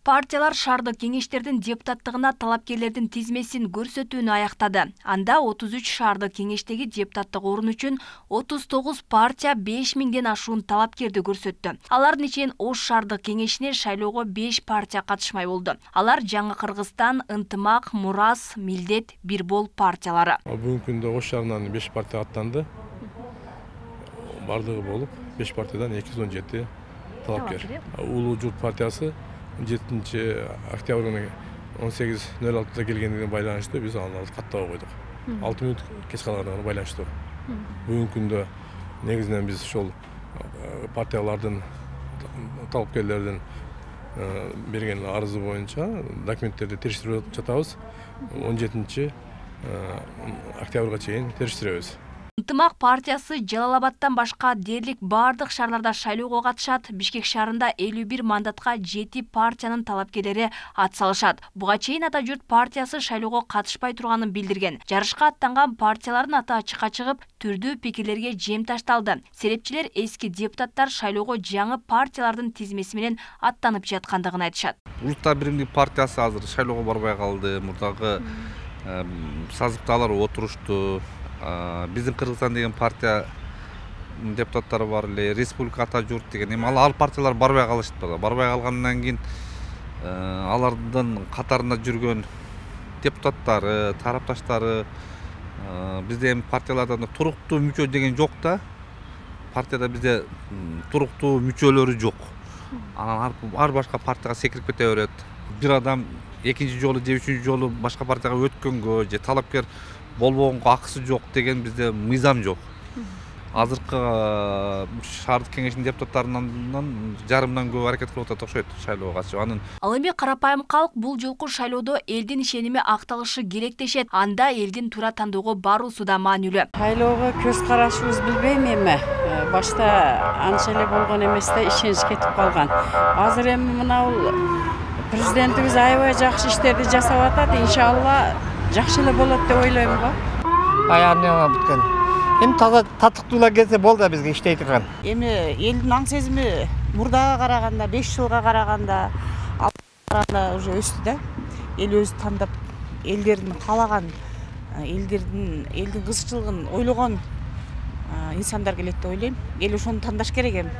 партиялар шаардык кеңештердин депутаттыгына талапкерлердин тизмесин көрсөтүүнү аяктады. Анда 33 шаардык кеңештеги депутаттык орун үчүн 39 партия 5000ден ашуун талапкерди көрсөттү. Алардын ичинен Ош шаардык кеңешине шайлоого 5 партия катышмай болду. Алар Жаңы Кыргызстан, Ынтымак, Мурас, Милдет, Бирбол партиялары. Бүгүнкү күндө Ош шаарынан 5 партия аттанды. Бардыгы болуп 5 партиядан 217 талапкер. Улуу Журт партиясы 7 октябрь 18:06 келгендигине байланыштуу биз аны каттап койдук. 6 мүнөт кеч калганына байланыштуу. Бүгүнкү күндө негизинен биз ошол партиялардын талапкерлердин берген арызы боюнча документтерди териштирип жатабыз. 17 октябрга чейин териштиребиз. Ынтымак партиясы Жалал-Абадтан башка дерлик бардык шаарларда шайлоого катышат. Бишкек шаарында 51 мандатка 7 партиянын талапкерлери ат салышат. Буга чейин Ата Журт партиясы шайлоого катышпай турганын билдирген. Жарышка аттанган партиялардын аты ачыкка чыгып, түрдүү пикирлерге жем ташталды. Серепчилер эски депутаттар шайлоого жаңы партиялардын тизмеси менен аттанып жаткандыгын айтышат. Улуттар биримдик партиясы азыр шайлоого барбай калды. Мурдагы сазыпталар отурушту. Биздин Кыргызстан деген партия депутаттары бар эле, Республика Ата Журт деген. Эми ал партиялар барбай калышты. Барбай калгандан кийин алардын катарында жүргөн депутаттары, тарапташтары бизде эми партияларда туруктуу мүчө деген жок да. Партияда бизде туруктуу мүчөлөрү жок. Анан ар башка партияга секирип кете берет. Бир адам экинчи жолу же үчүнчү жолу башка партияга өткөнгө же талапкер болбогонго акысы жок деген бизде мыйзам жок. Азыркы шаардык кеңештин депутаттарынан жарымдан көп аракет кылып атат окшойт шайлоого катышып. Ал эми карапайым калк бул жолку шайлоодо элдин ишеними акталышы керек дешет. Анда элдин туура тандоого баруусу да маанилүү. Шайлоого көз карашыбыз билбейм эми. Башта анча эле болгон эмес да, ишенич кетип калган. Азыр эми мына президентибиз аябай жакшы иштерди жасап атат. Иншалла жакшы эле болот деп ойлойм го. Аягына бүткөн. Эми таза татыктуулар келсе болду бизге иштей турган. Эми элдин аң сезими мурдага караганда, 5 жылга караганда, уже өстү да. Эл өзү тандап, элдердин каалаган, элдин кызыкчылыгын ойлогон инсандар келет деп ойлойм. Эл ошону тандаш керек эми.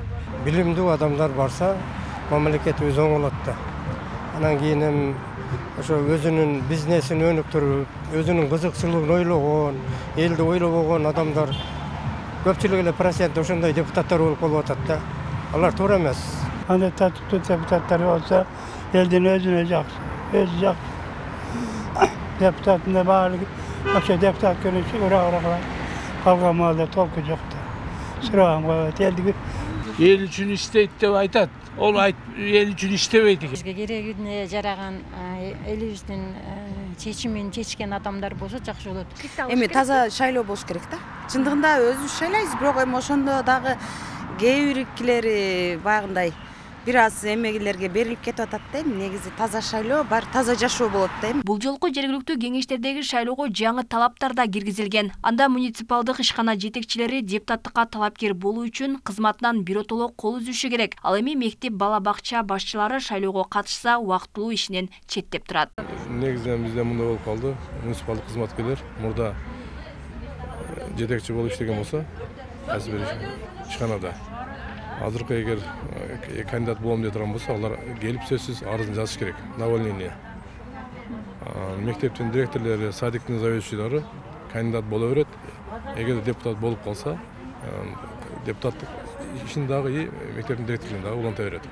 Билимдүү адамдар барса, мамлекетибиз оңолот да. Анан кийин ошо өзүнүн бизнесин өнүктүрүп, өзүнүн кызыкчылыгын ойлогон, элди ойлобогон адамдар көпчүлүк эле процент ошондой депутаттар болуп калып атат да. Алар туура эмес. Андай татыктуу депутаттар болсо, элдин өзүнө жакшы, өзү жакшы. Депутаттын да баардыгы ошо депутат көрүнүшү ura калган маалда толку жок да. Сураган коет, элди эл үчүн иштейт деп айтат. Ол эл үчүн иштебейт экен. Бизге керегине жараган элибиздин чечимин чечкен адамдар болсо жакшы болот. Эми таза шайлоо болуш керек да. Чындыгында өзүбүз шайлайбыз, бирок эми ошондо дагы кээ биркилери баягындай бир аз эмегилерге берилип кетип атат да. Негизи таза шайлоо бар, таза жашоо болот да. Бул жолку жергиликтүү кеңештердеги шайлоого жаңы талаптар да киргизилген. Анда муниципалдык ишкана жетекчилери депутаттыкка талапкер болуу үчүн кызматынан биротоло кол үзүшү керек. Ал эми мектеп бала бакча башчылары шайлоого катышса убактылуу ишинен четтеп турат. Негизинен бизде мындай болуп калды. Муниципалдык кызматкерлер мурда жетекчи болуп иштеген болсо, азыр ишканада азыркы эгер кандидат болом деп турган болсо, алар келип сөзсүз арызын жазыш керек на увольнение. Мектептин директорлору, садиктин заведующийлары кандидат боло берет. Эгер депутат болуп калса, депутаттык ишин дагы мектептин директорлору дагы уланта берет.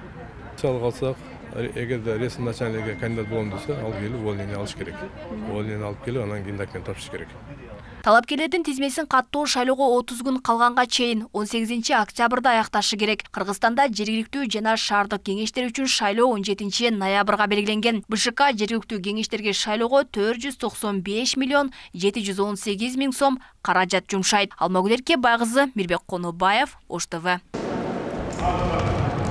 Мисалы калсак, эгер ресми начальниктер кандидат болом десе, ал келип увольнение алыш керек. Увольнение алып келип, анан кийин документ тапшырыш керек. Талапкерлердин тизмесин каттоо шайлоого 30 күн калганга чейин 18 октябрда аякташы керек. Кыргызстанда жергиликтүү жана шаардык кеңештер үчүн шайлоо 17 ноябрга белгиленген. БШК жергиликтүү кеңештерге шайлоого 495 миллион 718 миң сом каражат жумшайт. Алмагүл Эркебай кызы, Мирбек Конобаев, Ош ТВ.